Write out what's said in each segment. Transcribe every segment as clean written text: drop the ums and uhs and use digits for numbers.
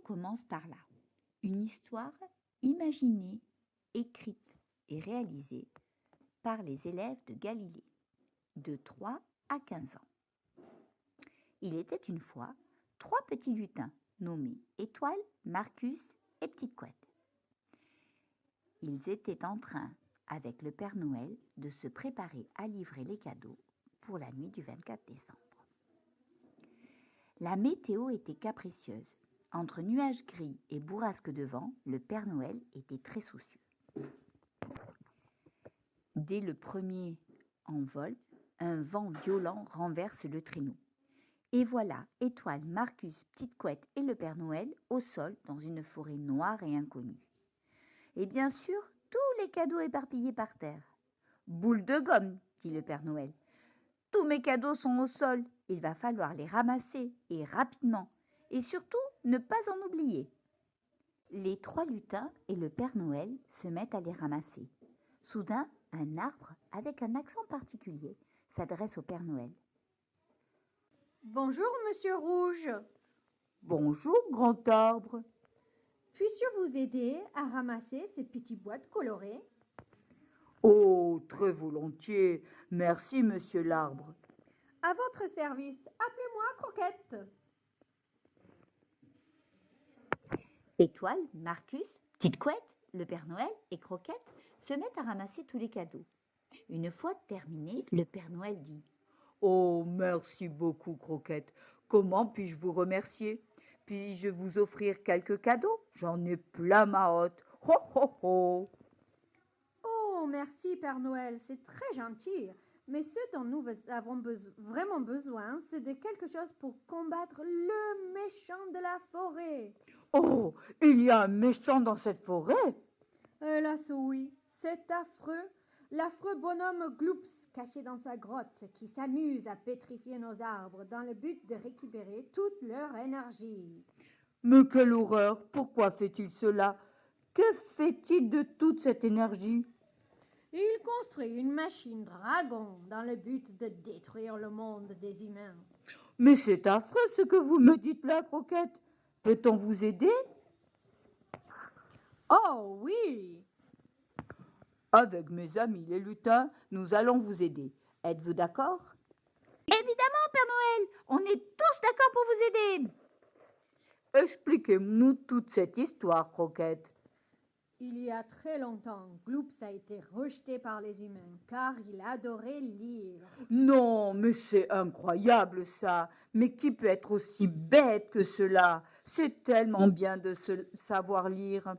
commence par là. Une histoire imaginée, écrite et réalisée par les élèves de Galilée, de 3 à 15 ans. Il était une fois 3 petits lutins nommés Étoile, Marcus et Petite Couette. Ils étaient en train, avec le Père Noël, de se préparer à livrer les cadeaux pour la nuit du 24 décembre. La météo était capricieuse. Entre nuages gris et bourrasques de vent, le Père Noël était très soucieux. Dès le premier envol, un vent violent renverse le traîneau. Et voilà Étoile, Marcus, Petite Couette et le Père Noël au sol dans une forêt noire et inconnue. Et bien sûr, tous les cadeaux éparpillés par terre. « Boule de gomme !» dit le Père Noël. « Tous mes cadeaux sont au sol. Il va falloir les ramasser et rapidement. Et surtout, ne pas en oublier. » Les 3 lutins et le Père Noël se mettent à les ramasser. Soudain, un arbre avec un accent particulier s'adresse au Père Noël. « Bonjour, Monsieur Rouge. »« Bonjour, grand arbre. »« Puis-je vous aider à ramasser ces petites boîtes colorées ?»« Oh, très volontiers. Merci, monsieur l'arbre. »« À votre service. Appelez-moi Croquette. » Étoile, Marcus, Petite Couette, le Père Noël et Croquette se mettent à ramasser tous les cadeaux. Une fois terminé, le Père Noël dit « Oh, merci beaucoup, Croquette. Comment puis-je vous remercier? Puis-je vous offrir quelques cadeaux? J'en ai plein ma hotte. Ho, ho, ho !»« Oh, merci, Père Noël, c'est très gentil. Mais ce dont nous avons vraiment besoin, c'est de quelque chose pour combattre le méchant de la forêt. »« Oh, il y a un méchant dans cette forêt ?»« Hélas, oui, c'est affreux. L'affreux bonhomme Gloops, caché dans sa grotte, qui s'amuse à pétrifier nos arbres dans le but de récupérer toute leur énergie. »« Mais quelle horreur! Pourquoi fait-il cela? Que fait-il de toute cette énergie? » ?»« Il construit une machine dragon dans le but de détruire le monde des humains. »« Mais c'est affreux ce que vous me dites là, Croquette. Peut-on vous aider? » ?»« Oh oui! » »« Avec mes amis les lutins, nous allons vous aider. Êtes-vous d'accord? » ?»« Évidemment, Père Noël, on est tous d'accord pour vous aider. » »« Expliquez-nous toute cette histoire, Croquette. » »« Il y a très longtemps, Gloops a été rejeté par les humains car il adorait lire. »« Non, mais c'est incroyable ça. Mais qui peut être aussi bête que cela? C'est tellement bien de savoir lire. » »«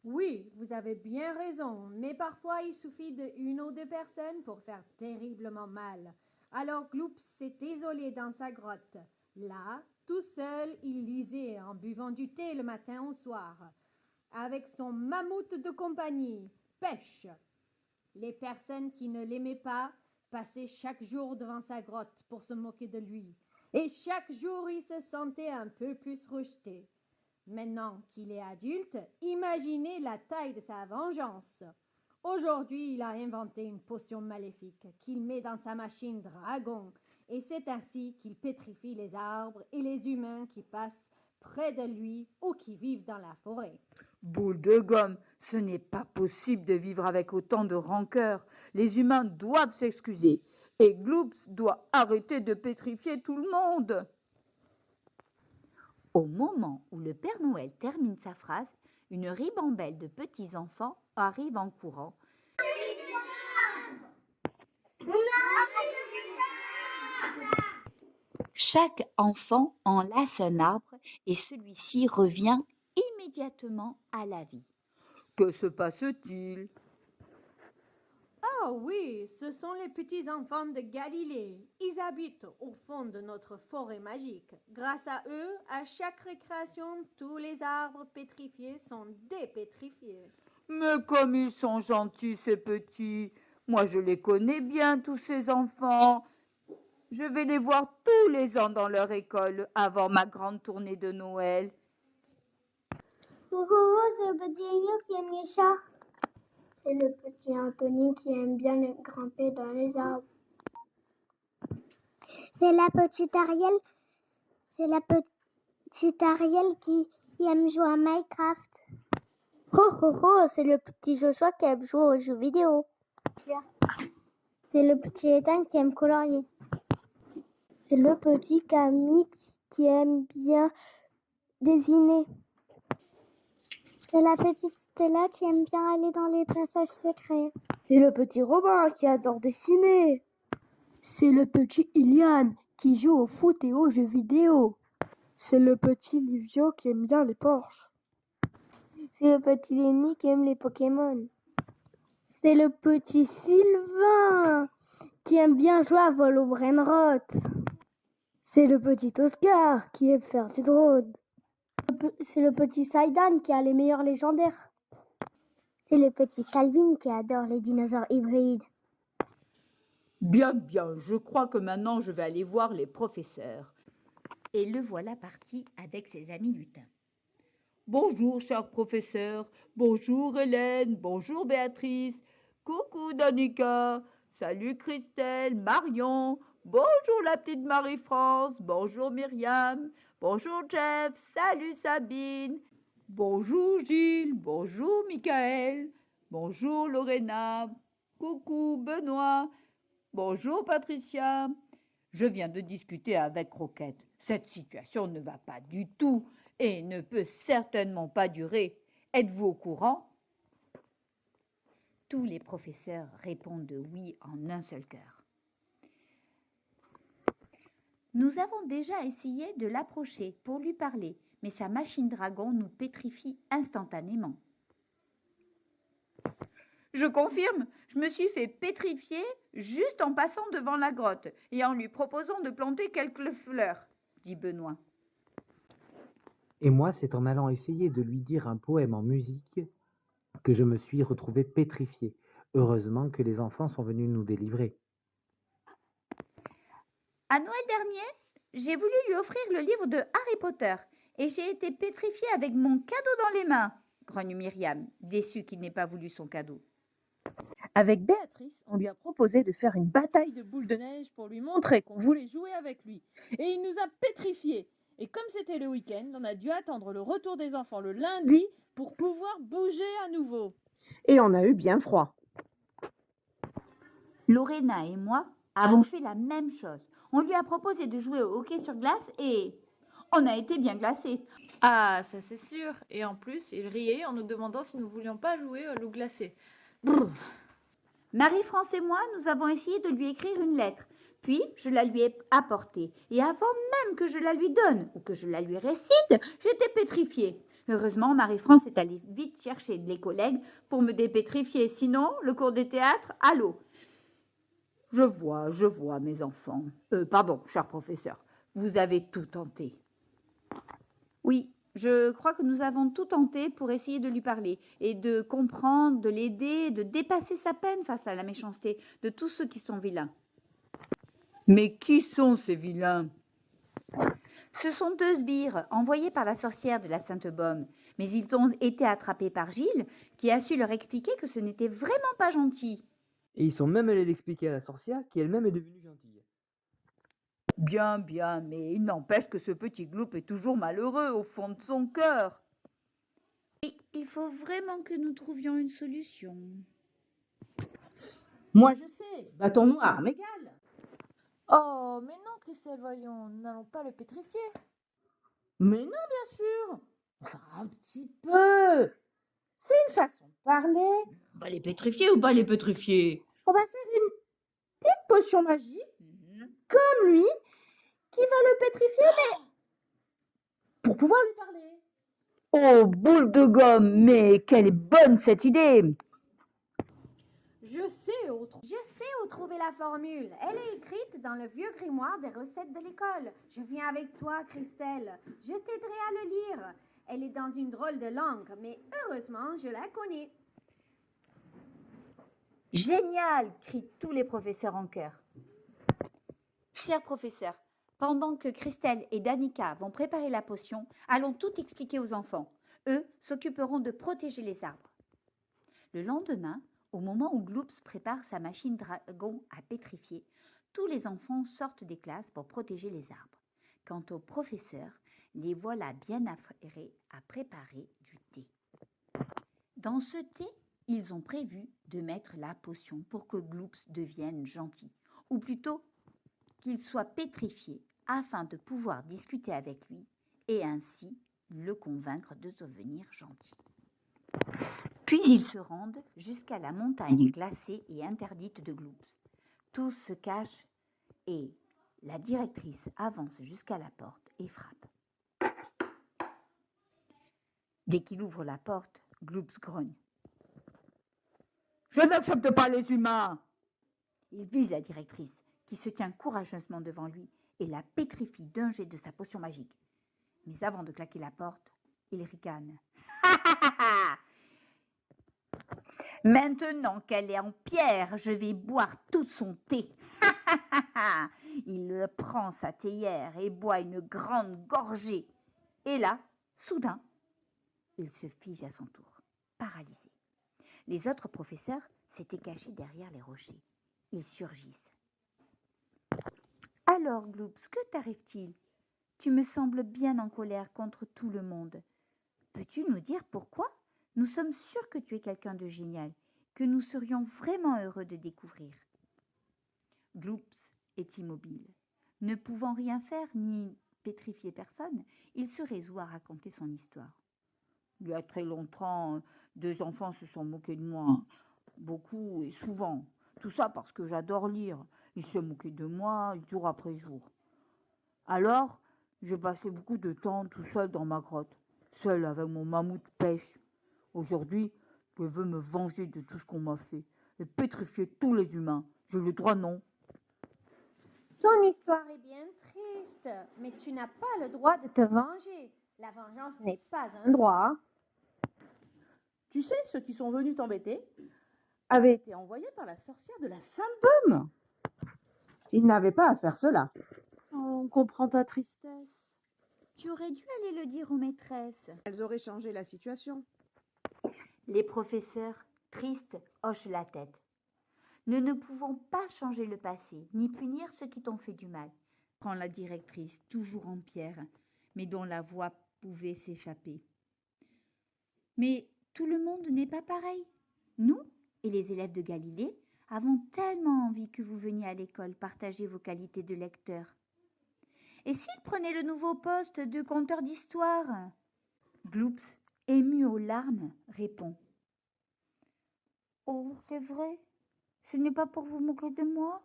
Oui, vous avez bien raison, mais parfois il suffit d'1 ou 2 personnes pour faire terriblement mal. Alors Gloops s'est isolé dans sa grotte. Là, tout seul, il lisait en buvant du thé le matin au soir, avec son mammouth de compagnie, Pêche. Les personnes qui ne l'aimaient pas passaient chaque jour devant sa grotte pour se moquer de lui. Et chaque jour, il se sentait un peu plus rejeté. Maintenant qu'il est adulte, imaginez la taille de sa vengeance. Aujourd'hui, il a inventé une potion maléfique qu'il met dans sa machine dragon. Et c'est ainsi qu'il pétrifie les arbres et les humains qui passent près de lui ou qui vivent dans la forêt. »« Boule de gomme, ce n'est pas possible de vivre avec autant de rancœur. Les humains doivent s'excuser. Et Gloops doit arrêter de pétrifier tout le monde. » Au moment où le Père Noël termine sa phrase, une ribambelle de petits enfants arrive en courant. Chaque enfant enlace un arbre et celui-ci revient immédiatement à la vie. Que se passe-t-il? » »« Oh oui, ce sont les petits enfants de Galilée. Ils habitent au fond de notre forêt magique. Grâce à eux, à chaque récréation, tous les arbres pétrifiés sont dépétrifiés. »« Mais comme ils sont gentils, ces petits. Moi, je les connais bien, tous ces enfants. Je vais les voir tous les ans dans leur école avant ma grande tournée de Noël. »« Coucou, c'est le petit Agneau qui aime les chats. » »« C'est le petit Anthony qui aime bien grimper dans les arbres. » »« C'est la petite Ariel. C'est la petite petit Ariel qui aime jouer à Minecraft. Oh oh oh, c'est le petit Joshua qui aime jouer aux jeux vidéo. C'est le petit Ethan qui aime colorier. C'est le petit Camille qui aime bien dessiner. C'est la petite Stella qui aime bien aller dans les passages secrets. C'est le petit Robin qui adore dessiner. C'est le petit Ilian qui joue au foot et aux jeux vidéo. C'est le petit Livio qui aime bien les Porsche. C'est le petit Lenny qui aime les Pokémon. C'est le petit Sylvain qui aime bien jouer à vol au brainrot. C'est le petit Oscar qui aime faire du drone. C'est le petit Saidan qui a les meilleurs légendaires. C'est le petit Calvin qui adore les dinosaures hybrides. Bien, bien, je crois que maintenant je vais aller voir les professeurs. Et le voilà parti avec ses amis lutins. Bonjour, cher professeur. Bonjour, Hélène. Bonjour, Béatrice. Coucou, Danica. Salut, Christelle, Marion. Bonjour, la petite Marie-France. Bonjour, Myriam. Bonjour, Jeff. Salut, Sabine. Bonjour, Gilles. Bonjour, Michael. Bonjour, Lorena. Coucou, Benoît. Bonjour, Patricia. Je viens de discuter avec Croquette. Cette situation ne va pas du tout et ne peut certainement pas durer. Êtes-vous au courant? Tous les professeurs répondent oui en un seul cœur. Nous avons déjà essayé de l'approcher pour lui parler, mais sa machine dragon nous pétrifie instantanément. Je confirme, je me suis fait pétrifier juste en passant devant la grotte et en lui proposant de planter quelques fleurs, dit Benoît. Et moi, c'est en allant essayer de lui dire un poème en musique que je me suis retrouvé pétrifié. Heureusement que les enfants sont venus nous délivrer. À Noël dernier, j'ai voulu lui offrir le livre de Harry Potter et j'ai été pétrifiée avec mon cadeau dans les mains, grogne Myriam, déçue qu'il n'ait pas voulu son cadeau. Avec Béatrice, on lui a proposé de faire une bataille de boules de neige pour lui montrer qu'on voulait jouer avec lui. Et il nous a pétrifiés. Et comme c'était le week-end, on a dû attendre le retour des enfants le lundi pour pouvoir bouger à nouveau. Et on a eu bien froid. Lorena et moi avons fait la même chose. On lui a proposé de jouer au hockey sur glace et on a été bien glacés. Ah, ça c'est sûr. Et en plus, il riait en nous demandant si nous voulions pas jouer à l'eau glacée. Marie-France et moi, nous avons essayé de lui écrire une lettre. Puis, je la lui ai apportée. Et avant même que je la lui donne ou que je la lui récite, j'étais pétrifiée. Heureusement, Marie-France est allée vite chercher les collègues pour me dépétrifier. Sinon, le cours de théâtre, à l'eau. Je vois, mes enfants. Pardon, cher professeur, vous avez tout tenté. Oui, je crois que nous avons tout tenté pour essayer de lui parler et de comprendre, de l'aider, de dépasser sa peine face à la méchanceté de tous ceux qui sont vilains. Mais qui sont ces vilains? Ce sont 2 sbires envoyés par la sorcière de la Sainte-Baume, mais ils ont été attrapés par Gilles, qui a su leur expliquer que ce n'était vraiment pas gentil. Et ils sont même allés l'expliquer à la sorcière qui elle-même est devenue gentille. Bien, mais il n'empêche que ce petit gloup est toujours malheureux au fond de son cœur. Il faut vraiment que nous trouvions une solution. Moi je sais, bâton noir m'égale. Oh, mais non, Christelle, voyons, nous n'allons pas le pétrifier. Mais non, bien sûr. Enfin, un petit peu. C'est une façon de parler. On va les pétrifier ou pas les pétrifier? On va faire une petite potion magique, comme lui, qui va le pétrifier, mais pour pouvoir lui parler. Oh, boule de gomme, mais quelle est bonne cette idée! Je sais où trouver la formule. Elle est écrite dans le vieux grimoire des recettes de l'école. Je viens avec toi, Christelle. Je t'aiderai à le lire. Elle est dans une drôle de langue, mais heureusement, je la connais. Génial, crient tous les professeurs en chœur. Cher professeur, pendant que Christelle et Danica vont préparer la potion, allons tout expliquer aux enfants. Eux s'occuperont de protéger les arbres. Le lendemain, au moment où Gloops prépare sa machine dragon à pétrifier, tous les enfants sortent des classes pour protéger les arbres. Quant au professeur, Les voilà bien affairés à préparer du thé. Dans ce thé, ils ont prévu de mettre la potion pour que Gloops devienne gentil, ou plutôt qu'il soit pétrifié afin de pouvoir discuter avec lui et ainsi le convaincre de devenir gentil. Puis ils se rendent jusqu'à la montagne glacée et interdite de Gloops. Tous se cachent et la directrice avance jusqu'à la porte et frappe. Dès qu'il ouvre la porte, Gloops grogne. « Je n'accepte pas les humains !» Il vise la directrice, qui se tient courageusement devant lui et la pétrifie d'un jet de sa potion magique. Mais avant de claquer la porte, il ricane. « Maintenant qu'elle est en pierre, je vais boire tout son thé. » Il prend sa théière et boit une grande gorgée. Et là, soudain, il se fige à son tour, paralysé. Les autres professeurs s'étaient cachés derrière les rochers. Ils surgissent. « Alors, Gloops, que t'arrive-t-il? Tu me sembles bien en colère contre tout le monde. Peux-tu nous dire pourquoi? Nous sommes sûrs que tu es quelqu'un de génial, que nous serions vraiment heureux de découvrir. » Gloops est immobile. Ne pouvant rien faire ni pétrifier personne, il se résout à raconter son histoire. Il y a très longtemps, 2 enfants se sont moqués de moi, beaucoup et souvent. Tout ça parce que j'adore lire. Ils se moquaient de moi jour après jour. Alors, j'ai passé beaucoup de temps tout seul dans ma grotte, seul avec mon mammouth pêche. Aujourd'hui, je veux me venger de tout ce qu'on m'a fait et pétrifier tous les humains. J'ai le droit, non? Ton histoire est bien triste, mais tu n'as pas le droit de te venger. La vengeance n'est pas un droit. Tu sais, ceux qui sont venus t'embêter avaient été envoyés par la sorcière de la Sainte-Pomme. Ils n'avaient pas à faire cela. Oh, on comprend ta tristesse. Tu aurais dû aller le dire aux maîtresses. Elles auraient changé la situation. Les professeurs, tristes, hochent la tête. Nous ne pouvons pas changer le passé, ni punir ceux qui t'ont fait du mal. Prend la directrice, toujours en pierre, mais dont la voix pouvait s'échapper. Mais tout le monde n'est pas pareil. Nous et les élèves de Galilée avons tellement envie que vous veniez à l'école partager vos qualités de lecteur. Et s'il prenait le nouveau poste de conteur d'histoire? Gloops, ému aux larmes, répond. Oh, c'est vrai, ce n'est pas pour vous moquer de moi?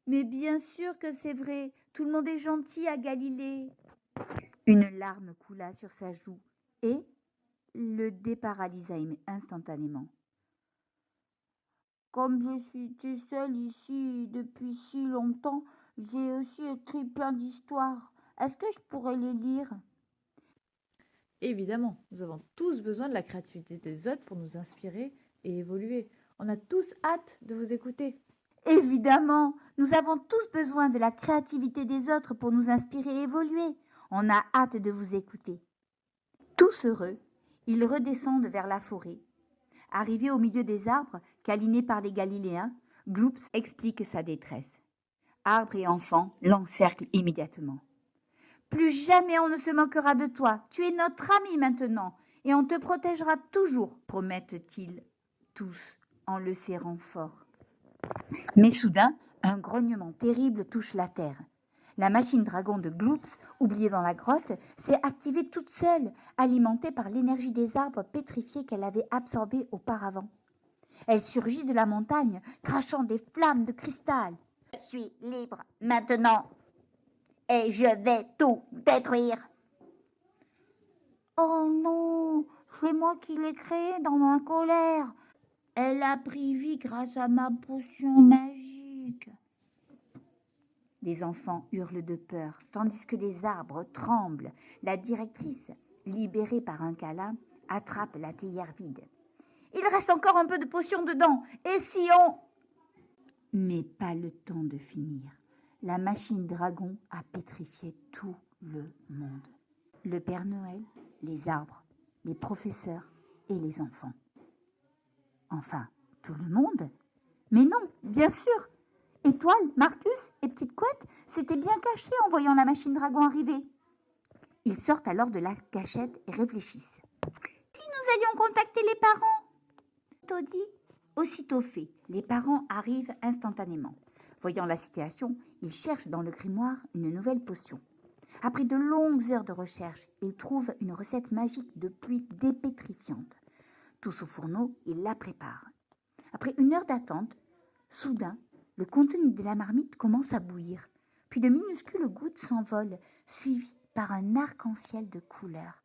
Mais bien sûr que c'est vrai, tout le monde est gentil à Galilée. Une larme coula sur sa joue et le déparalysa instantanément. Comme je suis seule ici depuis si longtemps, j'ai aussi écrit plein d'histoires. Est-ce que je pourrais les lire? Évidemment, nous avons tous besoin de la créativité des autres pour nous inspirer et évoluer. On a tous hâte de vous écouter. Évidemment, nous avons tous besoin de la créativité des autres pour nous inspirer et évoluer. On a hâte de vous écouter. Tous heureux, ils redescendent vers la forêt. Arrivé au milieu des arbres, câlinés par les Galiléens, Gloops explique sa détresse. Arbres et enfants l'encerclent immédiatement. Plus jamais on ne se moquera de toi. Tu es notre ami maintenant et on te protégera toujours, promettent-ils tous en le serrant fort. Mais soudain, un grognement terrible touche la terre. La machine dragon de Gloops, oubliée dans la grotte, s'est activée toute seule, alimentée par l'énergie des arbres pétrifiés qu'elle avait absorbés auparavant. Elle surgit de la montagne, crachant des flammes de cristal. Je suis libre maintenant et je vais tout détruire. Oh non, c'est moi qui l'ai créée dans ma colère. Elle a pris vie grâce à ma potion magique. Les enfants hurlent de peur, tandis que les arbres tremblent. La directrice, libérée par un câlin, attrape la théière vide. Il reste encore un peu de potion dedans. Et si on... Mais pas le temps de finir. La machine dragon a pétrifié tout le monde. Le Père Noël, les arbres, les professeurs et les enfants. Enfin, tout le monde? Mais non, bien sûr. Étoile, Marcus et Petite Couette s'étaient bien cachés en voyant la machine dragon arriver. Ils sortent alors de la cachette et réfléchissent. Si nous allions contacter les parents, Toddy. Aussitôt fait, les parents arrivent instantanément. Voyant la situation, ils cherchent dans le grimoire une nouvelle potion. Après de longues heures de recherche, ils trouvent une recette magique de pluie dépétrifiante. Tous au fourneau, ils la préparent. Après 1 heure d'attente, soudain, le contenu de la marmite commence à bouillir. Puis de minuscules gouttes s'envolent, suivies par un arc-en-ciel de couleurs.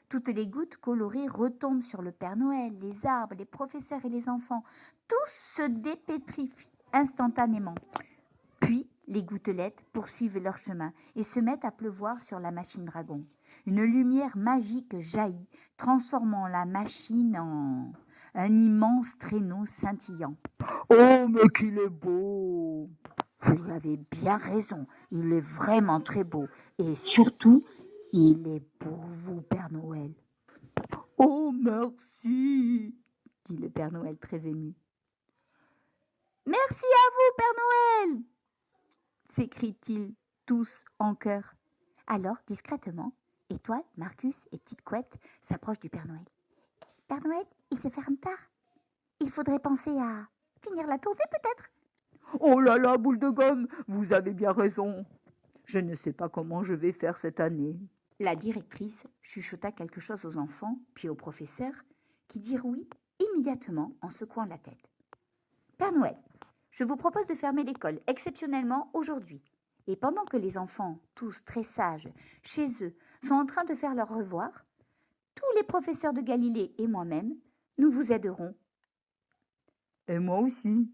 Toutes les gouttes colorées retombent sur le Père Noël, les arbres, les professeurs et les enfants. Tous se dépétrifient instantanément. Puis, les gouttelettes poursuivent leur chemin et se mettent à pleuvoir sur la machine dragon. Une lumière magique jaillit, transformant la machine en un immense traîneau scintillant. « Oh, mais qu'il est beau !»« Vous avez bien raison, il est vraiment très beau. Et surtout, il est pour vous, Père Noël. »« Oh, merci !» dit le Père Noël très ému. « Merci à vous, Père Noël !» s'écrient-ils tous en chœur. Alors, discrètement, Étoile, Marcus et Petite Couette s'approchent du Père Noël. « Père Noël, il se ferme tard. Il faudrait penser à finir la tournée peut-être. »« Oh là là, boule de gomme, vous avez bien raison. Je ne sais pas comment je vais faire cette année. » La directrice chuchota quelque chose aux enfants, puis aux professeurs, qui dirent oui immédiatement en secouant la tête. « Père Noël, je vous propose de fermer l'école exceptionnellement aujourd'hui. Et pendant que les enfants, tous très sages, chez eux, sont en train de faire leur revoir, tous les professeurs de Galilée et moi-même, nous vous aiderons. » « Et moi aussi. »«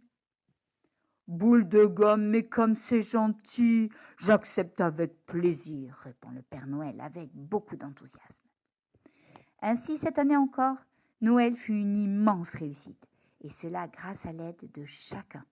Boule de gomme, mais comme c'est gentil, j'accepte avec plaisir, » répond le Père Noël avec beaucoup d'enthousiasme. Ainsi, cette année encore, Noël fut une immense réussite, et cela grâce à l'aide de chacun.